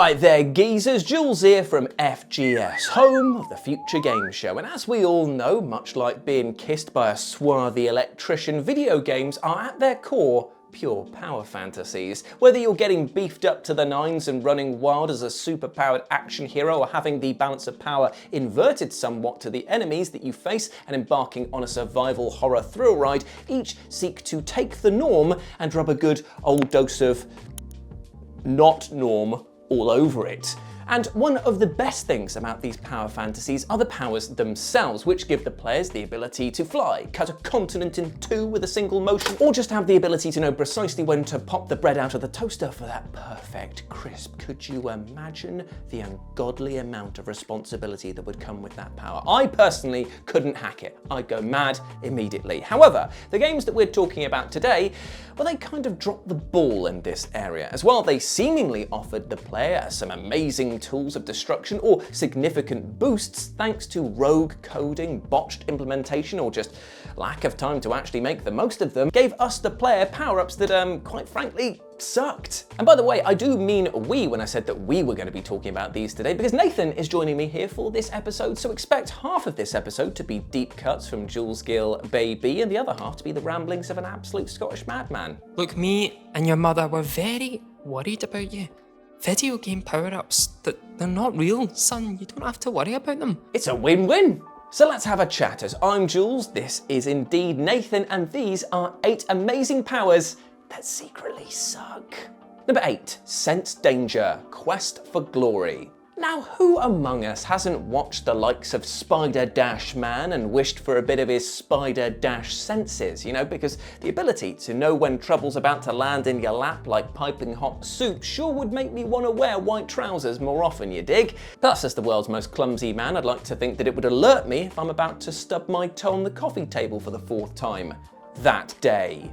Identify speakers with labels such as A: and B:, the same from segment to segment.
A: Alright there geezers, Jules here from FGS, home of the Future Game Show, and as we all know, much like being kissed by a swarthy electrician, video games are at their core pure power fantasies. Whether you're getting beefed up to the nines and running wild as a super-powered action hero, or having the balance of power inverted somewhat to the enemies that you face and embarking on a survival horror thrill ride, each seek to take the norm and rub a good old dose of not norm all over it. And one of the best things about these power fantasies are the powers themselves, which give the players the ability to fly, cut a continent in two with a single motion, or just have the ability to know precisely when to pop the bread out of the toaster for that perfect crisp. Could you imagine the ungodly amount of responsibility that would come with that power? I personally couldn't hack it. I'd go mad immediately. However, the games that we're talking about today, well, they kind of dropped the ball in this area. As well, they seemingly offered the player some amazing tools of destruction or significant boosts thanks to rogue coding, botched implementation, or just lack of time to actually make the most of them, gave us the player power-ups that, quite frankly, sucked. And by the way, I do mean we when I said that we were going to be talking about these today, because Nathan is joining me here for this episode, so expect half of this episode to be deep cuts from Jules Gill baby, and the other half to be the ramblings of an absolute Scottish madman.
B: Look, me and your mother were very worried about you. Video game power-ups, they're not real, son. You don't have to worry about them.
A: It's a win-win. So let's have a chat, as I'm Jules, this is indeed Nathan, and these are 8 amazing powers that secretly suck. Number 8, Sense Danger, Quest for Glory. Now, who among us hasn't watched the likes of Spider-Man and wished for a bit of his spider-senses, you know, because the ability to know when trouble's about to land in your lap like piping hot soup sure would make me want to wear white trousers more often, you dig? Plus, as the world's most clumsy man, I'd like to think that it would alert me if I'm about to stub my toe on the coffee table for the 4th time that day.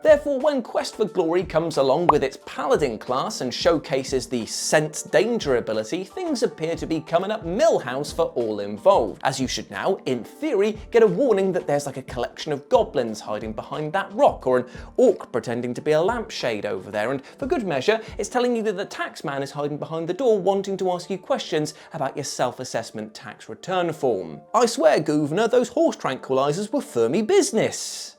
A: Therefore, when Quest for Glory comes along with its Paladin class and showcases the Sense Danger ability, things appear to be coming up Millhouse for all involved, as you should now, in theory, get a warning that there's like a collection of goblins hiding behind that rock, or an orc pretending to be a lampshade over there, and for good measure, it's telling you that the taxman is hiding behind the door wanting to ask you questions about your self-assessment tax return form. I swear, Gouverneur, those horse tranquilizers were for me business.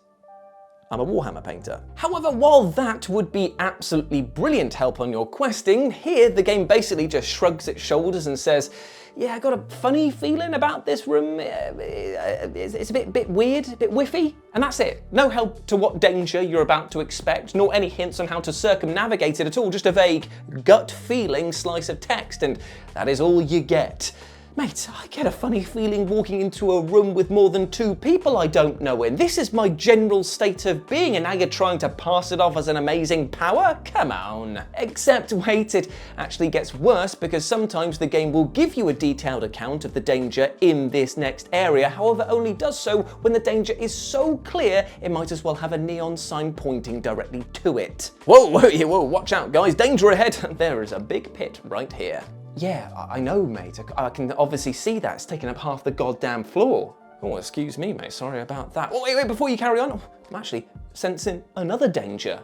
A: I'm a Warhammer painter. However, while that would be absolutely brilliant help on your questing, here the game basically just shrugs its shoulders and says, yeah, I got a funny feeling about this room. It's a bit weird, a bit whiffy, and that's it. No help to what danger you're about to expect, nor any hints on how to circumnavigate it at all, just a vague gut feeling slice of text, and that is all you get. Mate, I get a funny feeling walking into a room with more than 2 people I don't know in. This is my general state of being, and now you're trying to pass it off as an amazing power? Come on. Except wait, it actually gets worse, because sometimes the game will give you a detailed account of the danger in this next area, however only does so when the danger is so clear it might as well have a neon sign pointing directly to it. Whoa, watch out guys, danger ahead. There is a big pit right here. Yeah, I know, mate. I can obviously see that. It's taking up half the goddamn floor. Oh, excuse me, mate. Sorry about that. Oh, wait, before you carry on, I'm actually sensing another danger.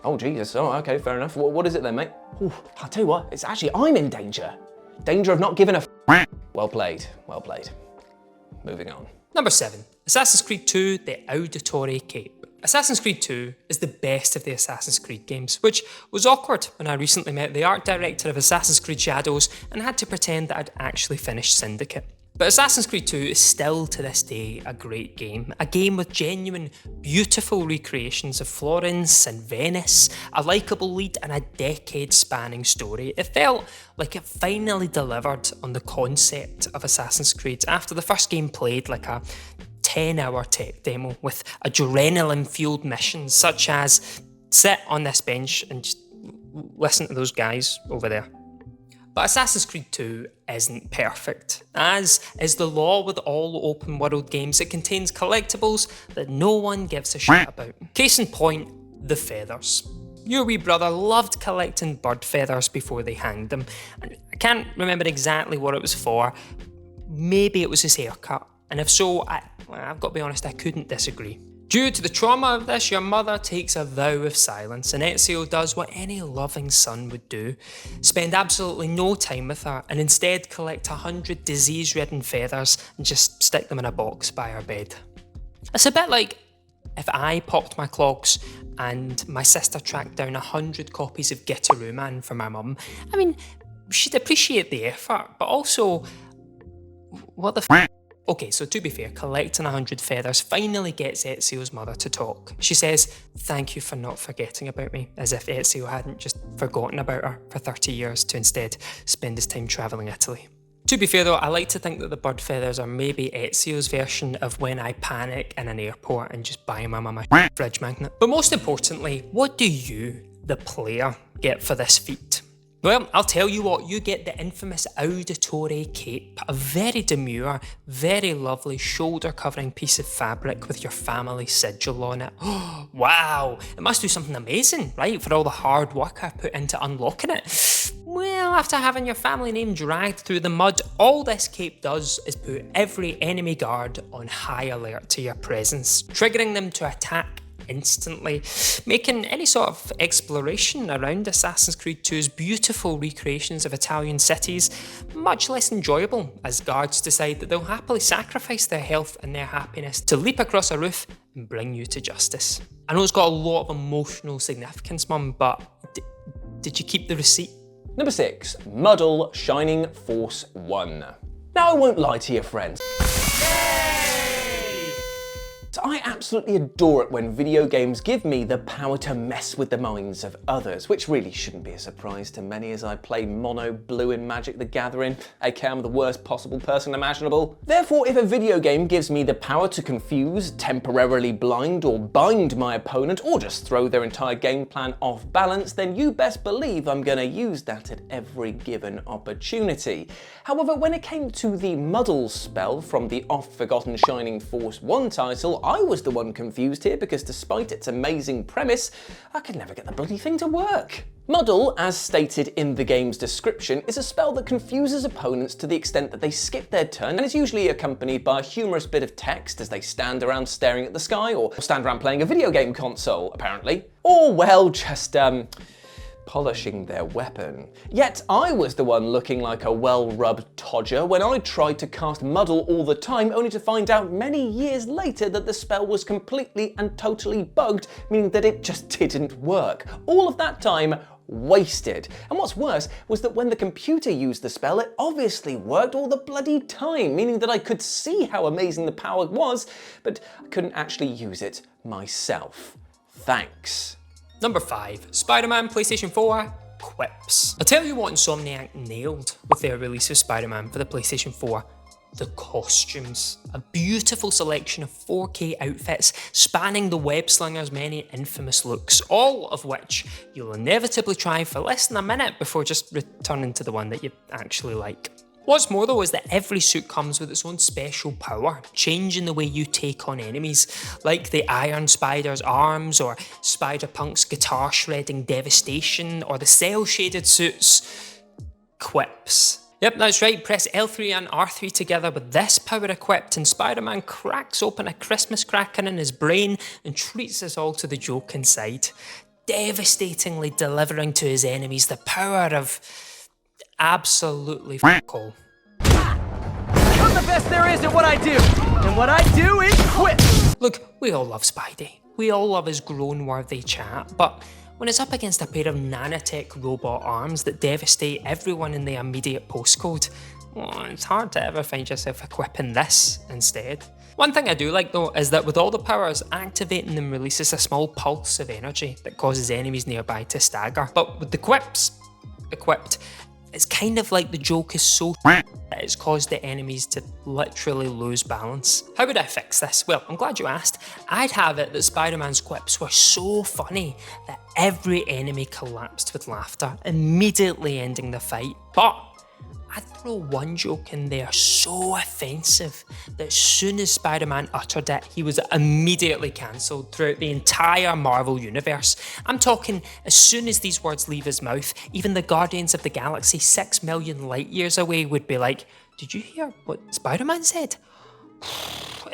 A: Oh, Jesus. Oh, okay, fair enough. What is it then, mate? Ooh, I'll tell you what, it's actually I'm in danger. Danger of not giving a f***. Well played, well played. Moving on.
B: Number 7, Assassin's Creed 2, The Auditory Cape. Assassin's Creed 2 is the best of the Assassin's Creed games, which was awkward when I recently met the art director of Assassin's Creed Shadows and had to pretend that I'd actually finished Syndicate. But Assassin's Creed 2 is still to this day a great game, a game with genuine, beautiful recreations of Florence and Venice, a likeable lead and a decade-spanning story. It felt like it finally delivered on the concept of Assassin's Creed after the first game played like a 10-hour tech demo with adrenaline-fueled missions such as sit on this bench and just listen to those guys over there. But Assassin's Creed 2 isn't perfect. As is the law with all open world games, it contains collectibles that no one gives a shit about. Case in point, the feathers. Your wee brother loved collecting bird feathers before they hanged them. And I can't remember exactly what it was for. Maybe it was his haircut. And if so, I've got to be honest, I couldn't disagree. Due to the trauma of this, your mother takes a vow of silence, and Ezio does what any loving son would do: spend absolutely no time with her, and instead collect 100 disease-ridden feathers and just stick them in a box by her bed. It's a bit like if I popped my clogs and my sister tracked down 100 copies of Gitteroo Man for my mum. I mean, she'd appreciate the effort, but also, what the f***? Okay, so to be fair, collecting 100 feathers finally gets Ezio's mother to talk. She says, "Thank you for not forgetting about me," as if Ezio hadn't just forgotten about her for 30 years to instead spend his time travelling Italy. To be fair though, I like to think that the bird feathers are maybe Ezio's version of when I panic in an airport and just buy my mum a fridge magnet. But most importantly, what do you, the player, get for this feat? Well, I'll tell you what, you get the infamous Auditore cape, a very demure, very lovely shoulder-covering piece of fabric with your family sigil on it. Wow, it must do something amazing, right, for all the hard work I put into unlocking it. Well, after having your family name dragged through the mud, all this cape does is put every enemy guard on high alert to your presence, triggering them to attack instantly, making any sort of exploration around Assassin's Creed 2's beautiful recreations of Italian cities much less enjoyable, as guards decide that they'll happily sacrifice their health and their happiness to leap across a roof and bring you to justice. I know it's got a lot of emotional significance, Mum, but did you keep the receipt?
A: Number 6, Muddle Shining Force 1. Now I won't lie to you friends. I absolutely adore it when video games give me the power to mess with the minds of others, which really shouldn't be a surprise to many as I play mono blue in Magic the Gathering, aka I'm the worst possible person imaginable. Therefore, if a video game gives me the power to confuse, temporarily blind or bind my opponent, or just throw their entire game plan off balance, then you best believe I'm gonna use that at every given opportunity. However, when it came to the Muddle spell from the oft-forgotten Shining Force 1 title, I was the one confused here because despite its amazing premise, I could never get the bloody thing to work. Muddle, as stated in the game's description, is a spell that confuses opponents to the extent that they skip their turn and is usually accompanied by a humorous bit of text as they stand around staring at the sky or stand around playing a video game console, apparently. Or, well, just, polishing their weapon. Yet I was the one looking like a well-rubbed todger when I tried to cast Muddle all the time, only to find out many years later that the spell was completely and totally bugged, meaning that it just didn't work. All of that time wasted. And what's worse was that when the computer used the spell, it obviously worked all the bloody time, meaning that I could see how amazing the power was, but I couldn't actually use it myself. Thanks.
B: Number 5, Spider-Man PlayStation 4 quips. I'll tell you what Insomniac nailed with their release of Spider-Man for the PlayStation 4. The costumes. A beautiful selection of 4K outfits spanning the web-slinger's many infamous looks, all of which you'll inevitably try for less than a minute before just returning to the one that you actually like. What's more though is that every suit comes with its own special power, changing the way you take on enemies, like the Iron Spider's arms, or Spider-Punk's guitar-shredding devastation, or the cel-shaded suit's quips. Yep, that's right, press L3 and R3 together with this power equipped and Spider-Man cracks open a Christmas cracker in his brain and treats us all to the joke inside, devastatingly delivering to his enemies the power of absolutely f***all.
C: I'm the best there is at what I do, and what I do is quit!
B: Look, we all love Spidey. We all love his groan-worthy chat, but when it's up against a pair of nanotech robot arms that devastate everyone in the immediate postcode, well, it's hard to ever find yourself equipping this instead. One thing I do like though is that with all the powers, activating them releases a small pulse of energy that causes enemies nearby to stagger. But with the quips equipped, it's kind of like the joke is so that it's caused the enemies to literally lose balance. How would I fix this? Well, I'm glad you asked. I'd have it that Spider-Man's quips were so funny that every enemy collapsed with laughter, immediately ending the fight. But I'd throw one joke in there so offensive that as soon as Spider-Man uttered it, he was immediately cancelled throughout the entire Marvel universe. I'm talking as soon as these words leave his mouth, even the Guardians of the Galaxy 6 million light years away would be like, "Did you hear what Spider-Man said?"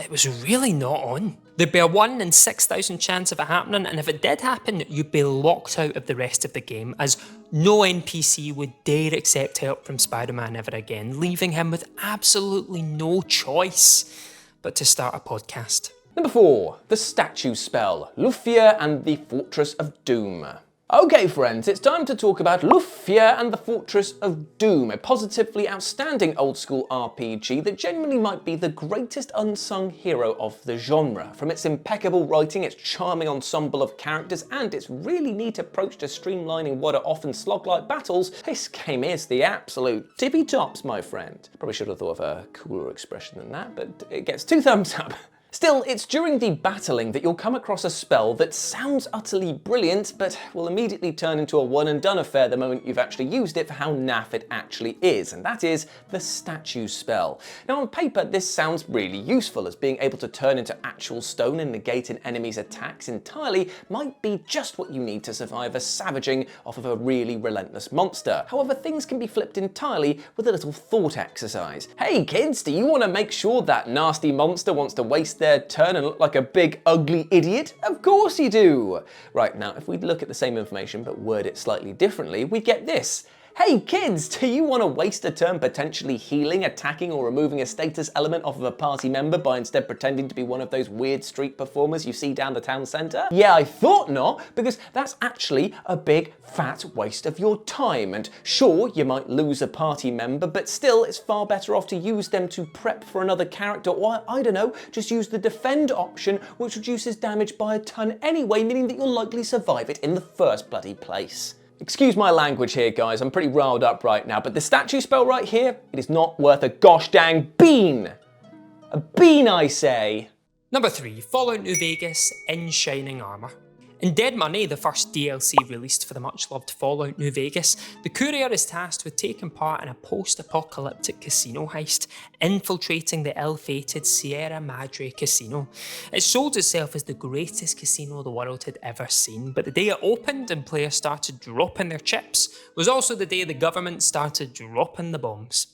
B: it was really not on. There'd be a 1 in 6,000 chance of it happening, and if it did happen, you'd be locked out of the rest of the game, as no NPC would dare accept help from Spider-Man ever again, leaving him with absolutely no choice but to start a podcast.
A: Number 4, the statue spell, Lufia and the Fortress of Doom. Okay friends, it's time to talk about Lufia and the Fortress of Doom, a positively outstanding old school RPG that genuinely might be the greatest unsung hero of the genre. From its impeccable writing, its charming ensemble of characters, and its really neat approach to streamlining what are often slog-like battles, this game is the absolute tippy tops, my friend. Probably should have thought of a cooler expression than that, but it gets 2 thumbs up. Still, it's during the battling that you'll come across a spell that sounds utterly brilliant, but will immediately turn into a one and done affair the moment you've actually used it for how naff it actually is, and that is the statue spell. Now on paper, this sounds really useful, as being able to turn into actual stone and negate an enemy's attacks entirely might be just what you need to survive a savaging off of a really relentless monster. However, things can be flipped entirely with a little thought exercise. Hey kids, do you want to make sure that nasty monster wants to waste their turn and look like a big ugly idiot? Of course you do! Right, now if we look at the same information but word it slightly differently, we get this. Hey kids, do you want to waste a turn potentially healing, attacking, or removing a status element off of a party member by instead pretending to be one of those weird street performers you see down the town centre? Yeah, I thought not, because that's actually a big fat waste of your time, and sure, you might lose a party member, but still it's far better off to use them to prep for another character, or I don't know, just use the defend option, which reduces damage by a ton anyway, meaning that you'll likely survive it in the first bloody place. Excuse my language here, guys, I'm pretty riled up right now, but the statue spell right here, it is not worth a gosh dang bean! A bean, I say!
B: Number 3, Fallout New Vegas in shining armour. In Dead Money, the first DLC released for the much-loved Fallout New Vegas, the courier is tasked with taking part in a post-apocalyptic casino heist, infiltrating the ill-fated Sierra Madre Casino. It sold itself as the greatest casino the world had ever seen, but the day it opened and players started dropping their chips was also the day the government started dropping the bombs.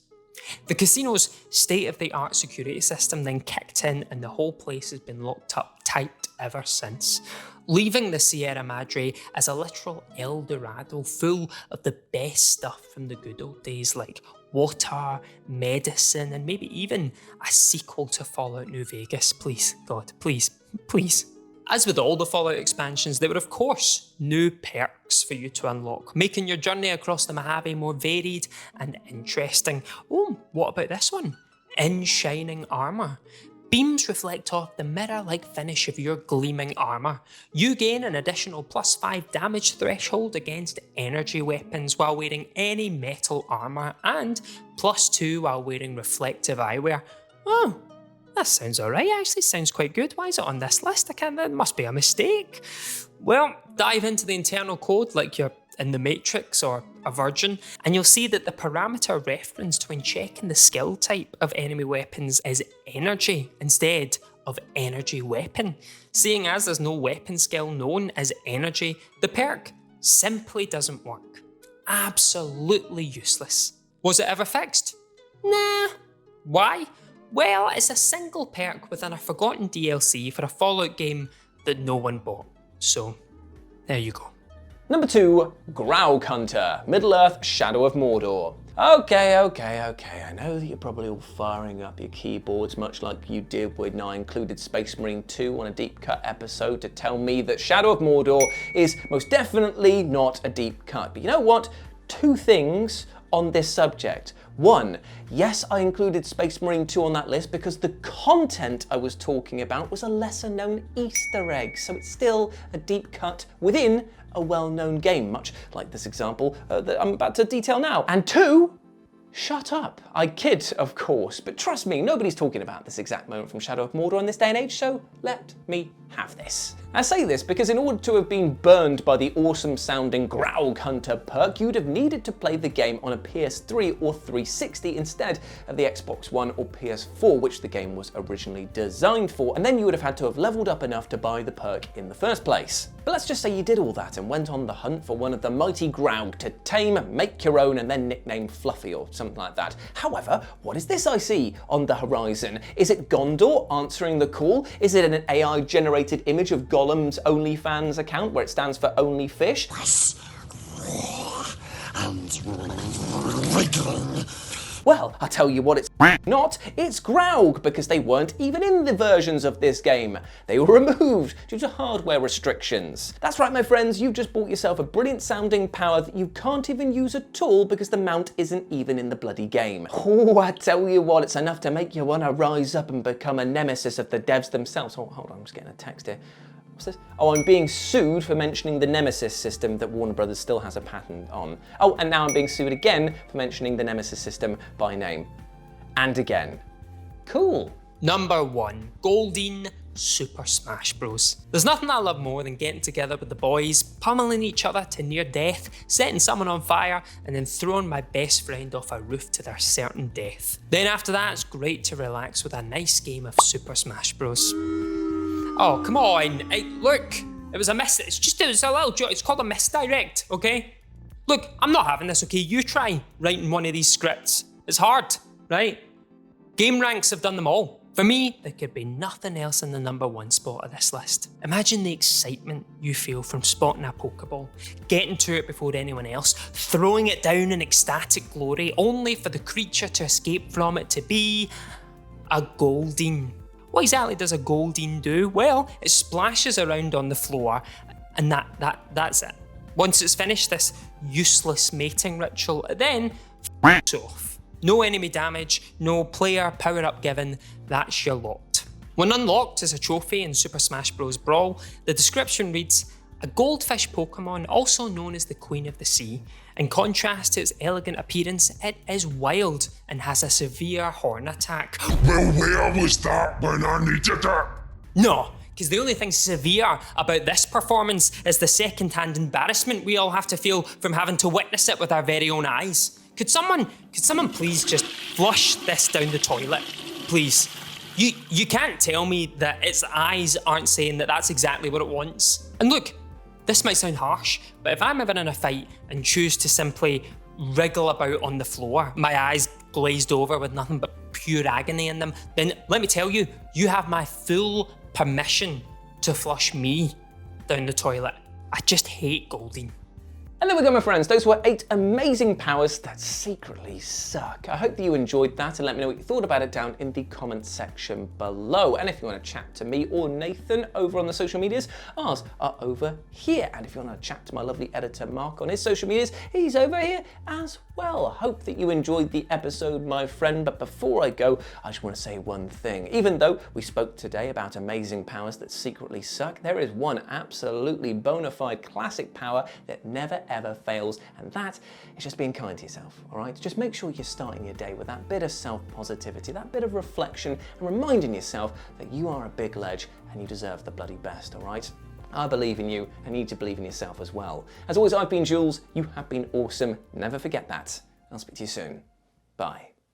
B: The casino's state-of-the-art security system then kicked in, and the whole place has been locked up tight ever since, leaving the Sierra Madre as a literal El Dorado full of the best stuff from the good old days, like water, medicine, and maybe even a sequel to Fallout New Vegas. Please, God, please, please. As with all the Fallout expansions, there were of course new perks for you to unlock, making your journey across the Mojave more varied and interesting. Oh, what about this one? In shining armour. Beams reflect off the mirror-like finish of your gleaming armour. You gain an additional +5 damage threshold against energy weapons while wearing any metal armour, and +2 while wearing reflective eyewear. Oh, that sounds alright, actually sounds quite good. Why is it on this list? That must be a mistake. Well, dive into the internal code like you're in the Matrix or a virgin, and you'll see that the parameter referenced when checking the skill type of enemy weapons is energy instead of energy weapon. Seeing as there's no weapon skill known as energy, the perk simply doesn't work. Absolutely useless. Was it ever fixed? Nah. Why? Well, it's a single perk within a forgotten DLC for a Fallout game that no one bought. So, there you go.
A: Number 2, Graug Hunter, Middle-earth, Shadow of Mordor. Okay, I know that you're probably all firing up your keyboards much like you did when I included Space Marine 2 on a deep cut episode to tell me that Shadow of Mordor is most definitely not a deep cut. But you know what? 2 things on this subject. 1, yes, I included Space Marine 2 on that list because the content I was talking about was a lesser known Easter egg, so it's still a deep cut within a well-known game, much like this example that I'm about to detail now. And 2, shut up. I kid, of course, but trust me, nobody's talking about this exact moment from Shadow of Mordor in this day and age, so let me have this. I say this because in order to have been burned by the awesome sounding Graug Hunter perk, you'd have needed to play the game on a PS3 or 360 instead of the Xbox One or PS4, which the game was originally designed for, and then you would have had to have leveled up enough to buy the perk in the first place. But let's just say you did all that and went on the hunt for one of the mighty Graug to tame, make your own, and then nickname Fluffy or something like that. However, what is this I see on the horizon? Is it Gondor answering the call? Is it an AI-generated image of Gollum's OnlyFans account where it stands for Only Fish? Well, I'll tell you what it's not, it's Graug, because they weren't even in the versions of this game. They were removed due to hardware restrictions. That's right, my friends, you've just bought yourself a brilliant sounding power that you can't even use at all because the mount isn't even in the bloody game. Oh, I tell you what, it's enough to make you want to rise up and become a nemesis of the devs themselves. Oh, hold on, I'm just getting a text here. What's this? Oh, I'm being sued for mentioning the Nemesis system that Warner Brothers still has a patent on. Oh, and now I'm being sued again for mentioning the Nemesis system by name. And again. Cool.
B: Number 1, Golden Super Smash Bros. There's nothing I love more than getting together with the boys, pummeling each other to near death, setting someone on fire, and then throwing my best friend off a roof to their certain death. Then after that, it's great to relax with a nice game of Super Smash Bros. Oh, come on. Hey, look, it was a it was a little joke. It's called a misdirect, okay? Look, I'm not having this, okay? You try writing one of these scripts. It's hard, right? Game ranks have done them all. For me, there could be nothing else in the number 1 spot of this list. Imagine the excitement you feel from spotting a Pokeball, getting to it before anyone else, throwing it down in ecstatic glory, only for the creature to escape from it to be a Goldeen. What exactly does a Goldeen do? Well, it splashes around on the floor, and that's it. Once it's finished this useless mating ritual, it then f***s off. No enemy damage, no player power-up given, that's your lot. When unlocked as a trophy in Super Smash Bros. Brawl, the description reads, a goldfish Pokemon, also known as the Queen of the Sea. In contrast to its elegant appearance, it is wild and has a severe horn attack.
D: Well, where was that when I needed it?
B: No, because the only thing severe about this performance is the second-hand embarrassment we all have to feel from having to witness it with our very own eyes. Could someone please just flush this down the toilet? Please. You can't tell me that its eyes aren't saying that that's exactly what it wants. And look, this might sound harsh, but if I'm ever in a fight and choose to simply wriggle about on the floor, my eyes glazed over with nothing but pure agony in them, then let me tell you, you have my full permission to flush me down the toilet. I just hate Goldeen.
A: And there we go, my friends. Those were 8 amazing powers that secretly suck. I hope that you enjoyed that, and let me know what you thought about it down in the comments section below. And if you want to chat to me or Nathan over on the social medias, ours are over here. And if you want to chat to my lovely editor Mark on his social medias, he's over here as well. I hope that you enjoyed the episode, my friend. But before I go, I just want to say one thing. Even though we spoke today about amazing powers that secretly suck, there is one absolutely bona fide classic power that never ever fails, and that is just being kind to yourself, all right? Just make sure you're starting your day with that bit of self-positivity, that bit of reflection, and reminding yourself that you are a big ledge and you deserve the bloody best, all right? I believe in you, and you need to believe in yourself as well. As always, I've been Jules, you have been awesome, never forget that. I'll speak to you soon. Bye.